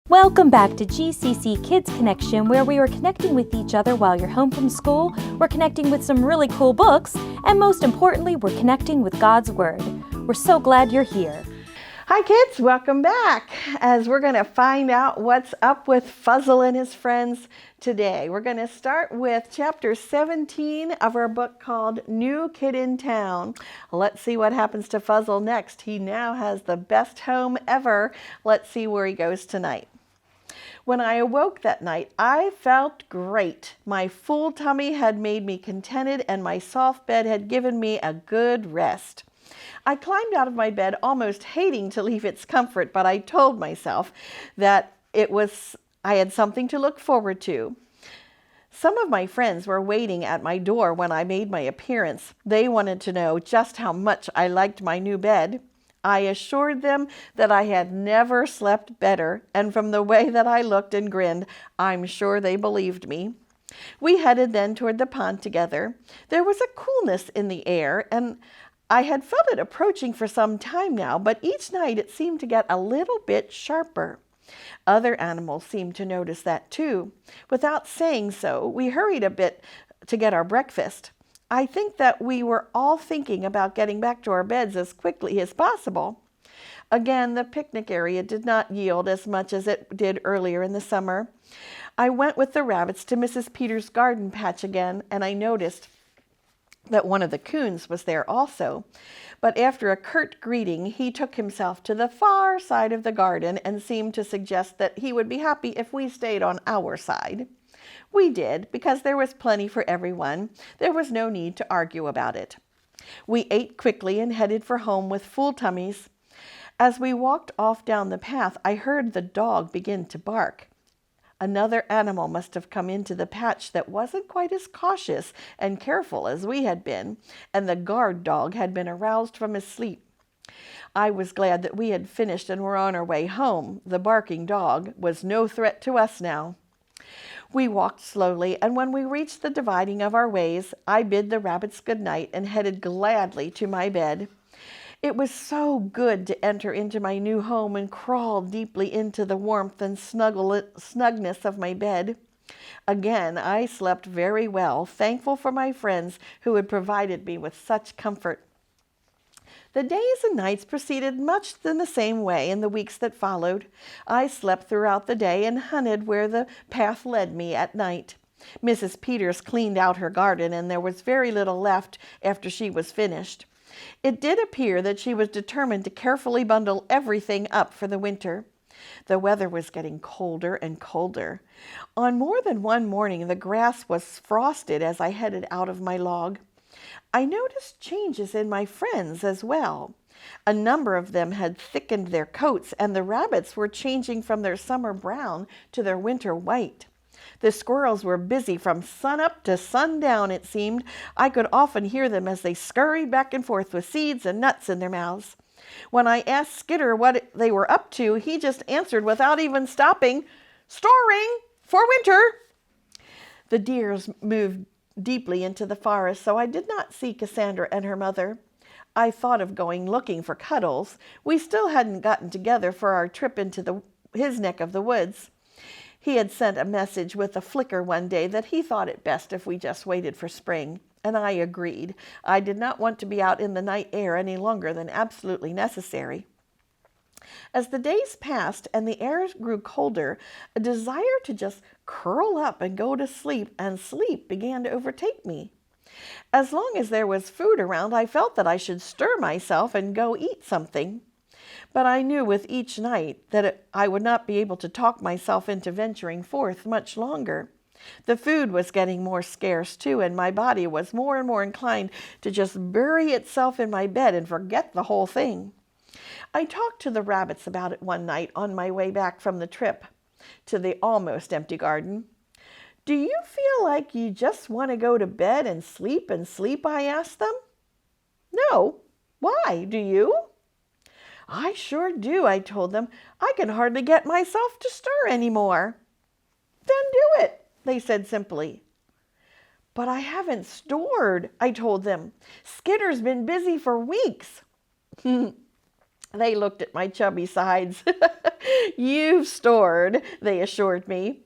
Welcome back to GCC Kids Connection, where we are connecting with each other while you're home from school, we're connecting with some really cool books, and most importantly, we're connecting with God's Word. We're so glad you're here. Hi kids, welcome back as we're going to find out what's up with Fuzzle and his friends today. We're going to start with chapter 17 of our book called New Kid in Town. Let's see what happens to Fuzzle next. He now has the best home ever. Let's see where he goes tonight. When I awoke that night, I felt great. My full tummy had made me contented and my soft bed had given me a good rest. I climbed out of my bed almost hating to leave its comfort, but I told myself that I had something to look forward to. Some of my friends were waiting at my door when I made my appearance. They wanted to know just how much I liked my new bed. I assured them that I had never slept better, and from the way that I looked and grinned, I'm sure they believed me. We headed then toward the pond together. There was a coolness in the air, and I had felt it approaching for some time now, but each night it seemed to get a little bit sharper. Other animals seemed to notice that too. Without saying so, we hurried a bit to get our breakfast. I think that we were all thinking about getting back to our beds as quickly as possible. Again, the picnic area did not yield as much as it did earlier in the summer. I went with the rabbits to Mrs. Peter's garden patch again, and I noticed that one of the coons was there also. But after a curt greeting, he took himself to the far side of the garden and seemed to suggest that he would be happy if we stayed on our side. We did, because there was plenty for everyone. There was no need to argue about it. We ate quickly and headed for home with full tummies. As we walked off down the path, I heard the dog begin to bark. Another animal must have come into the patch that wasn't quite as cautious and careful as we had been, and the guard dog had been aroused from his sleep. I was glad that we had finished and were on our way home. The barking dog was no threat to us now. We walked slowly, and when we reached the dividing of our ways, I bid the rabbits good night and headed gladly to my bed. It was so good to enter into my new home and crawl deeply into the warmth and snugness of my bed. Again, I slept very well, thankful for my friends who had provided me with such comfort. The days and nights proceeded much in the same way in the weeks that followed. I slept throughout the day and hunted where the path led me at night. Mrs. Peters cleaned out her garden, and there was very little left after she was finished. It did appear that she was determined to carefully bundle everything up for the winter. The weather was getting colder and colder. On more than one morning, the grass was frosted as I headed out of my log. I noticed changes in my friends as well. A number of them had thickened their coats, and the rabbits were changing from their summer brown to their winter white. The squirrels were busy from sunup to sundown, it seemed. I could often hear them as they scurried back and forth with seeds and nuts in their mouths. When I asked Skidder what they were up to, he just answered without even stopping, "Storing for winter." The deers moved deeply into the forest, so I did not see Cassandra and her mother. I thought of going looking for Cuddles. We still hadn't gotten together for our trip into his neck of the woods. He had sent a message with a flicker one day that he thought it best if we just waited for spring, and I agreed. I did not want to be out in the night air any longer than absolutely necessary. As the days passed and the air grew colder, a desire to just curl up and go to sleep and sleep began to overtake me. As long as there was food around, I felt that I should stir myself and go eat something. But I knew with each night that I would not be able to talk myself into venturing forth much longer. The food was getting more scarce too, and my body was more and more inclined to just bury itself in my bed and forget the whole thing. I talked to the rabbits about it one night on my way back from the trip to the almost empty garden. "Do you feel like you just want to go to bed and sleep, I asked them. "No. Why? Do you?" "I sure do," I told them. "I can hardly get myself to stir anymore." "Then do it," they said simply. "But I haven't stored," I told them. "Skidder's been busy for weeks." They looked at my chubby sides. "You've stored," they assured me.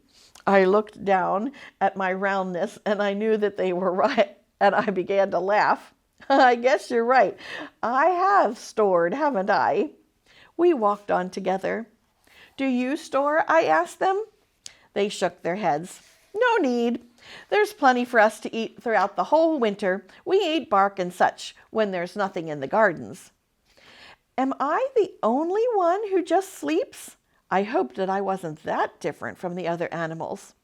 I looked down at my roundness and I knew that they were right, and I began to laugh. "I guess you're right. I have stored, haven't I?" We walked on together. "Do you store?" I asked them. They shook their heads. "No need. There's plenty for us to eat throughout the whole winter. We eat bark and such when there's nothing in the gardens." Am I the only one who just sleeps? I hoped that I wasn't that different from the other animals.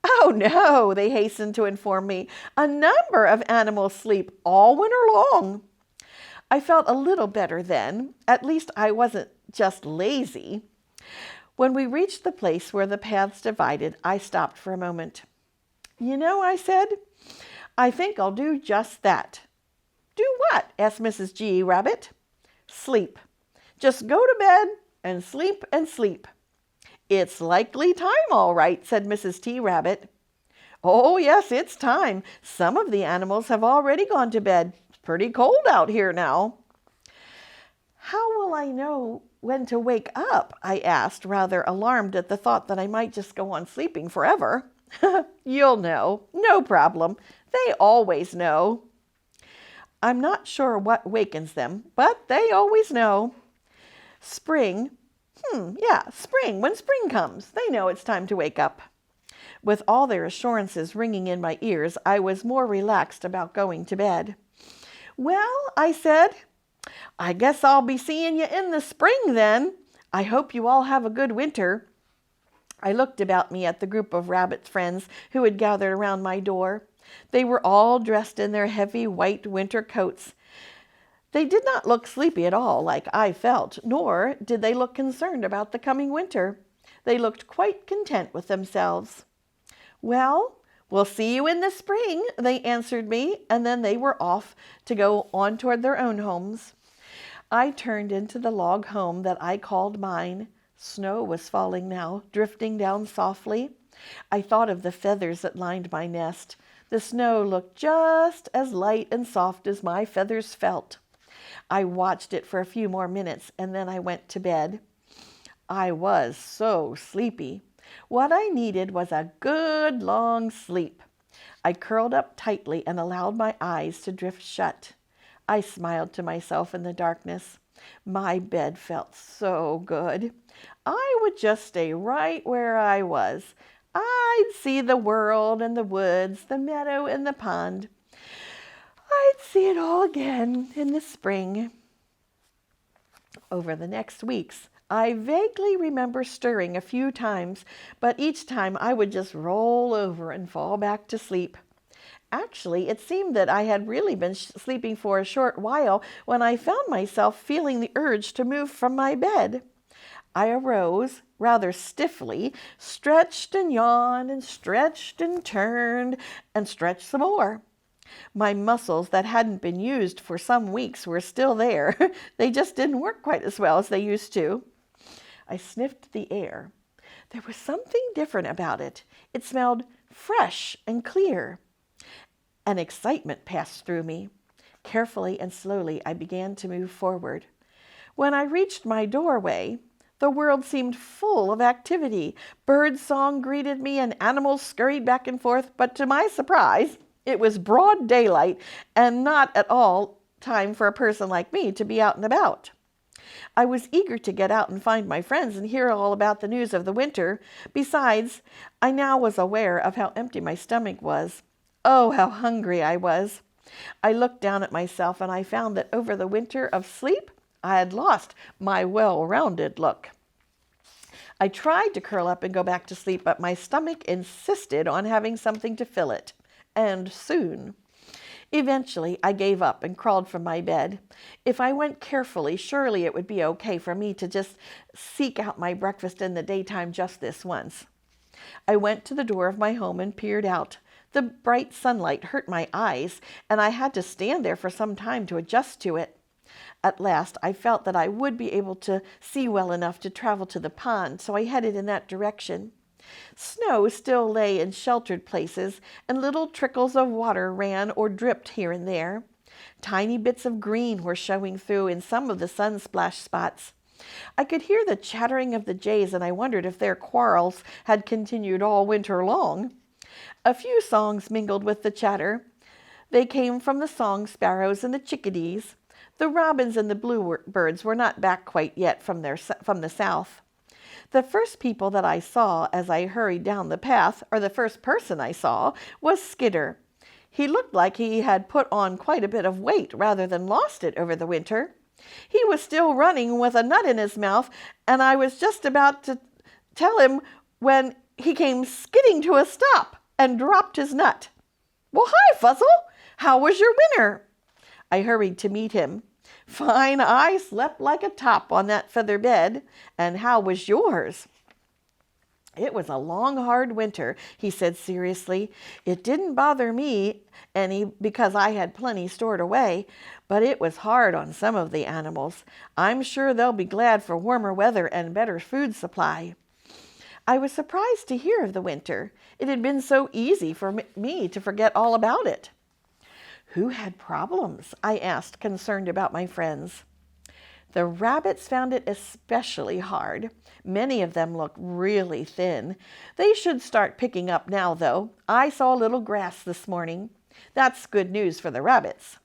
"Oh no," they hastened to inform me. "A number of animals sleep all winter long." I felt a little better then. At least I wasn't just lazy. When we reached the place where the paths divided, I stopped for a moment. "You know," I said, "I think I'll do just that." "Do what?" asked Mrs. G. Rabbit. "Sleep. Just go to bed and sleep and sleep." "It's likely time, all right," said Mrs. T. Rabbit. "Oh, yes, it's time. Some of the animals have already gone to bed. It's pretty cold out here now." "How will I know when to wake up?" I asked, rather alarmed at the thought that I might just go on sleeping forever. "You'll know. No problem. They always know." I'm not sure what wakens them, but they always know. Spring. Spring. When spring comes, they know it's time to wake up. With all their assurances ringing in my ears, I was more relaxed about going to bed. "Well," I said, "I guess I'll be seeing you in the spring then. I hope you all have a good winter." I looked about me at the group of rabbit friends who had gathered around my door. They were all dressed in their heavy white winter coats. They did not look sleepy at all, like I felt, nor did they look concerned about the coming winter. They looked quite content with themselves. "Well, we'll see you in the spring," they answered me, and then they were off to go on toward their own homes. I turned into the log home that I called mine. Snow was falling now, drifting down softly. I thought of the feathers that lined my nest. The snow looked just as light and soft as my feathers felt. I watched it for a few more minutes, and then I went to bed. I was so sleepy. What I needed was a good long sleep. I curled up tightly and allowed my eyes to drift shut. I smiled to myself in the darkness. My bed felt so good. I would just stay right where I was. I'd see the world and the woods, the meadow and the pond. I'd see it all again in the spring. Over the next weeks, I vaguely remember stirring a few times, but each time I would just roll over and fall back to sleep. Actually, it seemed that I had really been sleeping for a short while when I found myself feeling the urge to move from my bed. I arose rather stiffly, stretched and yawned and stretched and turned and stretched some more. My muscles that hadn't been used for some weeks were still there. They just didn't work quite as well as they used to. I sniffed the air. There was something different about it. It smelled fresh and clear. An excitement passed through me. Carefully and slowly, I began to move forward. When I reached my doorway, the world seemed full of activity. Bird song greeted me and animals scurried back and forth, but to my surprise, it was broad daylight and not at all time for a person like me to be out and about. I was eager to get out and find my friends and hear all about the news of the winter. Besides, I now was aware of how empty my stomach was. Oh, how hungry I was. I looked down at myself and I found that over the winter of sleep, I had lost my well-rounded look. I tried to curl up and go back to sleep, but my stomach insisted on having something to fill it, and soon. Eventually, I gave up and crawled from my bed. If I went carefully, surely it would be okay for me to just seek out my breakfast in the daytime just this once. I went to the door of my home and peered out. The bright sunlight hurt my eyes, and I had to stand there for some time to adjust to it. At last, I felt that I would be able to see well enough to travel to the pond, so I headed in that direction. Snow still lay in sheltered places, and little trickles of water ran or dripped here and there. Tiny bits of green were showing through in some of the sun-splashed spots. I could hear the chattering of the jays, and I wondered if their quarrels had continued all winter long. A few songs mingled with the chatter. They came from the song sparrows and the chickadees. The robins and the bluebirds were not back quite yet from the south. The first people that I saw as I hurried down the path, or the first person I saw, was Skidder. He looked like he had put on quite a bit of weight rather than lost it over the winter. He was still running with a nut in his mouth, and I was just about to tell him when he came skidding to a stop and dropped his nut. "Well, hi, Fuzzle. How was your winter?" I hurried to meet him. "Fine, I slept like a top on that feather bed. And how was yours?" "It was a long, hard winter," he said seriously. "It didn't bother me any because I had plenty stored away, but it was hard on some of the animals. I'm sure they'll be glad for warmer weather and better food supply." I was surprised to hear of the winter. It had been so easy for me to forget all about it. "Who had problems?" I asked, concerned about my friends. "The rabbits found it especially hard. Many of them look really thin. They should start picking up now, though. I saw a little grass this morning. That's good news for the rabbits."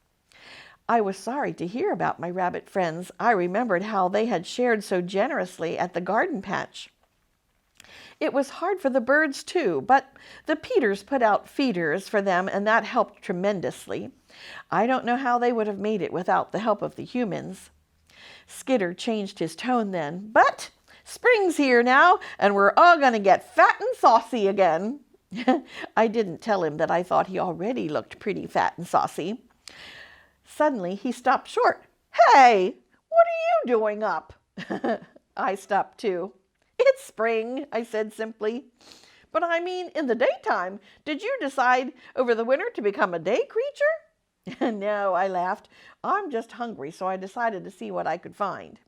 I was sorry to hear about my rabbit friends. I remembered how they had shared so generously at the garden patch. It was hard for the birds, too, but the Peters put out feeders for them, and that helped tremendously. I don't know how they would have made it without the help of the humans. Skidder changed his tone then. "But spring's here now, and we're all going to get fat and saucy again." I didn't tell him that I thought he already looked pretty fat and saucy. Suddenly he stopped short. "Hey, what are you doing up?" I stopped too. "It's spring," I said simply. "But I mean in the daytime. Did you decide over the winter to become a day creature?" "No," I laughed. "I'm just hungry, so I decided to see what I could find."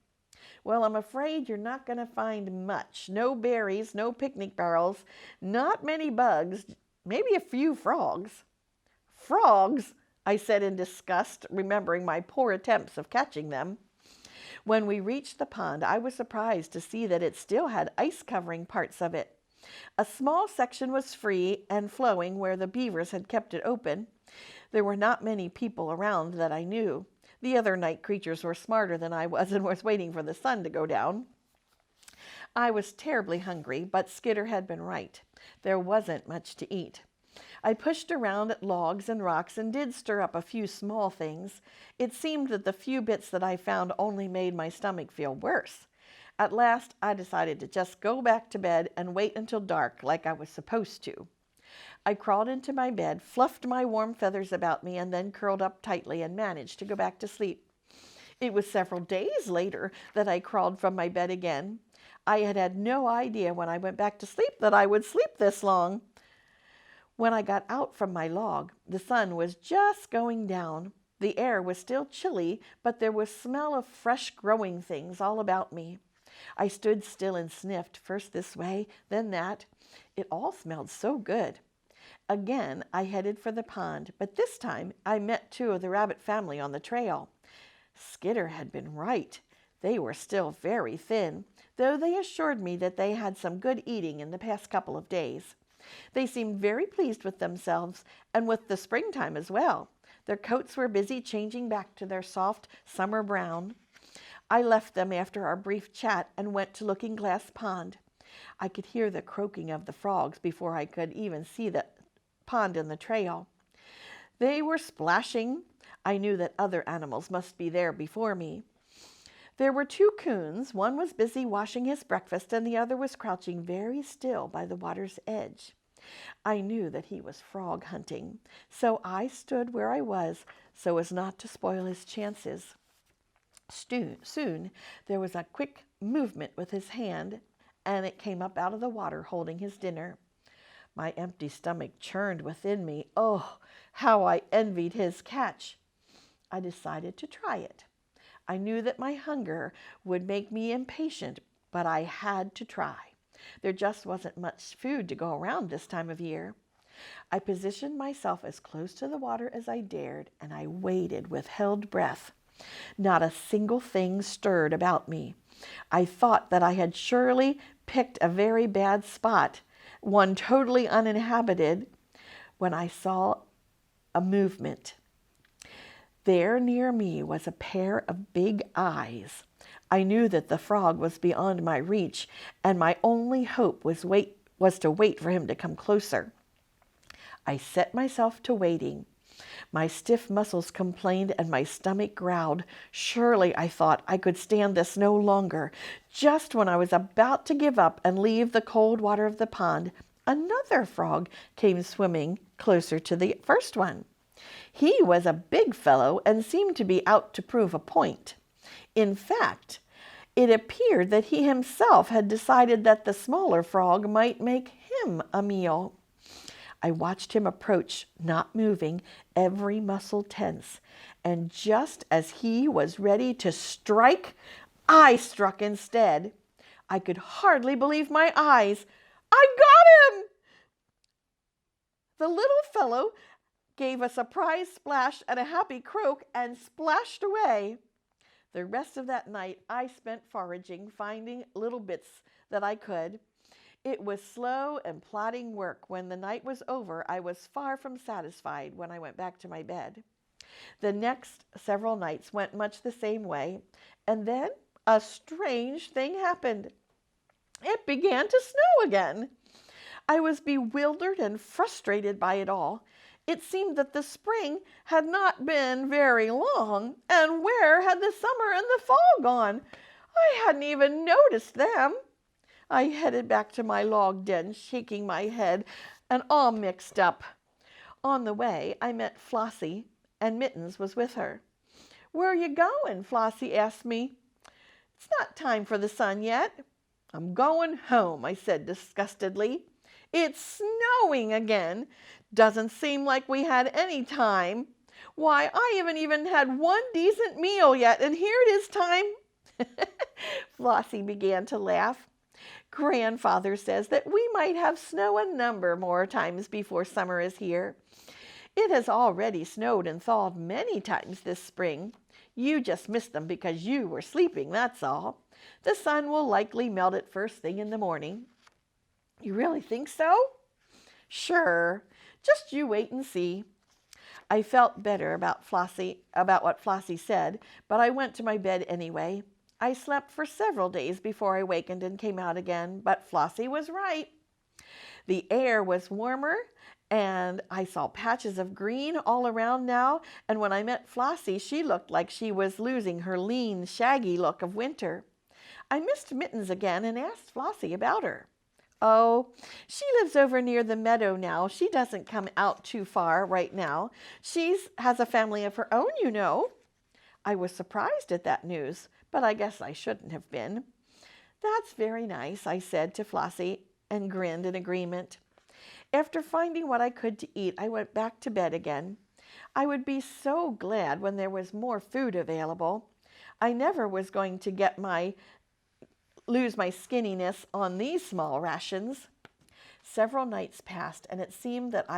"Well, I'm afraid you're not going to find much. No berries, no picnic barrels, not many bugs, maybe a few frogs." "Frogs?" I said in disgust, remembering my poor attempts of catching them. When we reached the pond, I was surprised to see that it still had ice covering parts of it. A small section was free and flowing where the beavers had kept it open. There were not many people around that I knew. The other night creatures were smarter than I was and was waiting for the sun to go down. I was terribly hungry, but Skidder had been right. There wasn't much to eat. I pushed around at logs and rocks and did stir up a few small things. It seemed that the few bits that I found only made my stomach feel worse. At last, I decided to just go back to bed and wait until dark like I was supposed to. I crawled into my bed, fluffed my warm feathers about me, and then curled up tightly and managed to go back to sleep. It was several days later that I crawled from my bed again. I had had no idea when I went back to sleep that I would sleep this long. When I got out from my log, the sun was just going down. The air was still chilly, but there was smell of fresh growing things all about me. I stood still and sniffed, first this way, then that. It all smelled so good. Again, I headed for the pond, but this time I met two of the rabbit family on the trail. Skidder had been right. They were still very thin, though they assured me that they had some good eating in the past couple of days. They seemed very pleased with themselves and with the springtime as well. Their coats were busy changing back to their soft summer brown. I left them after our brief chat and went to Looking Glass Pond. I could hear the croaking of the frogs before I could even see the pond and the trail. They were splashing. I knew that other animals must be there before me. There were two coons. One was busy washing his breakfast, and the other was crouching very still by the water's edge. I knew that he was frog hunting, so I stood where I was so as not to spoil his chances. Soon there was a quick movement with his hand, and it came up out of the water holding his dinner. My empty stomach churned within me. Oh, how I envied his catch! I decided to try it. I knew that my hunger would make me impatient, but I had to try. There just wasn't much food to go around this time of year. I positioned myself as close to the water as I dared, and I waited with held breath. Not a single thing stirred about me. I thought that I had surely picked a very bad spot, one totally uninhabited, when I saw a movement. There near me was a pair of big eyes. I knew that the frog was beyond my reach, and my only hope was to wait for him to come closer. I set myself to waiting. My stiff muscles complained and my stomach growled. Surely, I thought, I could stand this no longer. Just when I was about to give up and leave the cold water of the pond, another frog came swimming closer to the first one. He was a big fellow and seemed to be out to prove a point. In fact, it appeared that he himself had decided that the smaller frog might make him a meal. I watched him approach, not moving, every muscle tense, and just as he was ready to strike, I struck instead. I could hardly believe my eyes. I got him! The little fellow gave a surprised splash and a happy croak and splashed away. The rest of that night I spent foraging, finding little bits that I could. It was slow and plodding work. When the night was over, I was far from satisfied when I went back to my bed. The next several nights went much the same way, and then a strange thing happened. It began to snow again. I was bewildered and frustrated by it all. It seemed that the spring had not been very long, and where had the summer and the fall gone? I hadn't even noticed them. I headed back to my log den, shaking my head and all mixed up. On the way, I met Flossie, and Mittens was with her. "Where are you going?" Flossie asked me. "It's not time for the sun yet." "I'm going home," I said disgustedly. "It's snowing again. Doesn't seem like we had any time. Why, I haven't even had one decent meal yet, and here it is time." Flossie began to laugh. "Grandfather says that we might have snow a number more times before summer is here. It has already snowed and thawed many times this spring. You just missed them because you were sleeping, that's all. The sun will likely melt it first thing in the morning." "You really think so?" "Sure. Just you wait and see." I felt better about what Flossie said, but I went to my bed anyway. I slept for several days before I wakened and came out again, but Flossie was right. The air was warmer, and I saw patches of green all around now, and when I met Flossie, she looked like she was losing her lean, shaggy look of winter. I missed Mittens again and asked Flossie about her. "Oh, she lives over near the meadow now. She doesn't come out too far right now. She has a family of her own, you know." I was surprised at that news, but I guess I shouldn't have been. "That's very nice," I said to Flossie, and grinned in agreement. After finding what I could to eat, I went back to bed again. I would be so glad when there was more food available. I never was going to lose my skinniness on these small rations. Several nights passed, and it seemed that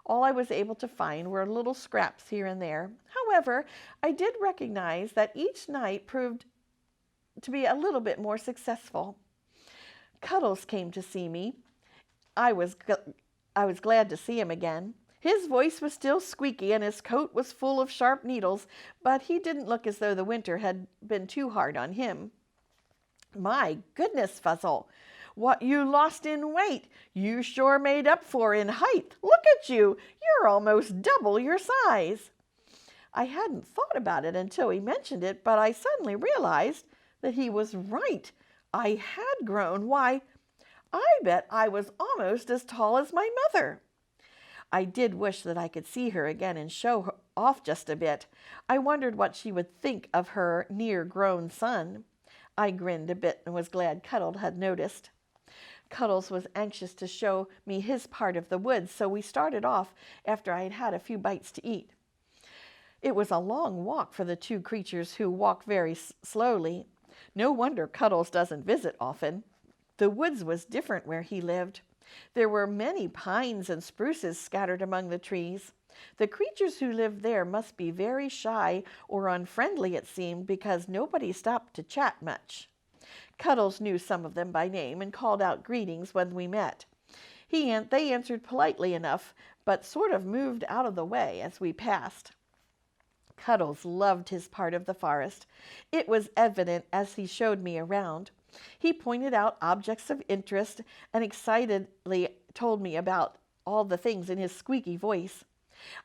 all I was able to find were little scraps here and there. However, I did recognize that each night proved to be a little bit more successful. Cuddles came to see me. I was glad to see him again. His voice was still squeaky and his coat was full of sharp needles, but he didn't look as though the winter had been too hard on him. "My goodness, Fuzzle, what you lost in weight, you sure made up for in height. Look at you, you're almost double your size." I hadn't thought about it until he mentioned it, but I suddenly realized that he was right. I had grown. Why, I bet I was almost as tall as my mother. I did wish that I could see her again and show her off just a bit. I wondered what she would think of her near-grown son. I grinned a bit and was glad Cuddles had noticed. Cuddles was anxious to show me his part of the woods, so we started off after I had had a few bites to eat. It was a long walk for the two creatures who walk very slowly. No wonder Cuddles doesn't visit often. The woods was different where he lived. There were many pines and spruces scattered among the trees. The creatures who lived there must be very shy or unfriendly, it seemed, because nobody stopped to chat much. Cuddles knew some of them by name and called out greetings when we met. They answered politely enough, but sort of moved out of the way as we passed. Cuddles loved his part of the forest. It was evident as he showed me around. He pointed out objects of interest and excitedly told me about all the things in his squeaky voice.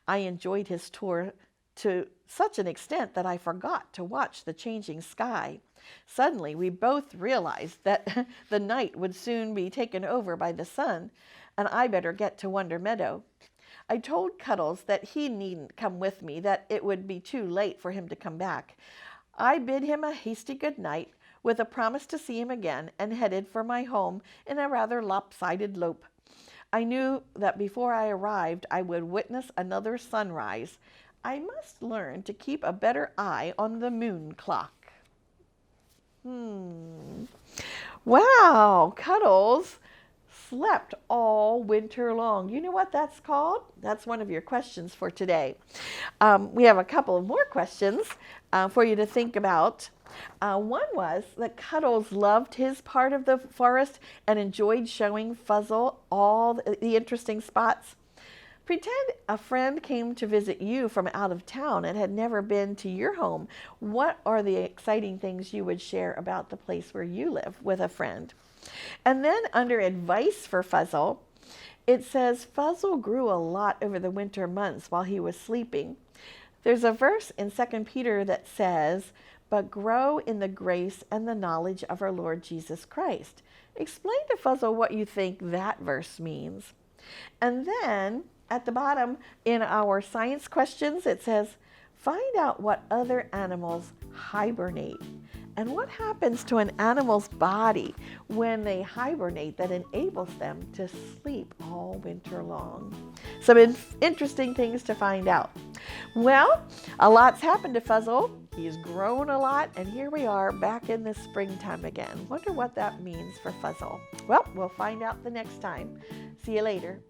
I enjoyed his tour to such an extent that I forgot to watch the changing sky. Suddenly, we both realized that the night would soon be taken over by the sun, and I better get to Wonder Meadow. I told Cuddles that he needn't come with me, that it would be too late for him to come back. I bid him a hasty good night, with a promise to see him again, and headed for my home in a rather lopsided lope. I knew that before I arrived, I would witness another sunrise. I must learn to keep a better eye on the moon clock. Wow, Cuddles slept all winter long. You know what that's called? That's one of your questions for today. We have a couple of more questions for you to think about. One was that Cuddles loved his part of the forest and enjoyed showing Fuzzle all the interesting spots. Pretend a friend came to visit you from out of town and had never been to your home. What are the exciting things you would share about the place where you live with a friend? And then under advice for Fuzzle, it says Fuzzle grew a lot over the winter months while he was sleeping. There's a verse in 2 Peter that says, "But grow in the grace and the knowledge of our Lord Jesus Christ." Explain to Fuzzle what you think that verse means. And then at the bottom in our science questions, it says, find out what other animals hibernate and what happens to an animal's body when they hibernate that enables them to sleep all winter long. Some interesting things to find out. Well, a lot's happened to Fuzzle. He's grown a lot, and here we are back in the springtime again. Wonder what that means for Fuzzle. Well, we'll find out the next time. See you later.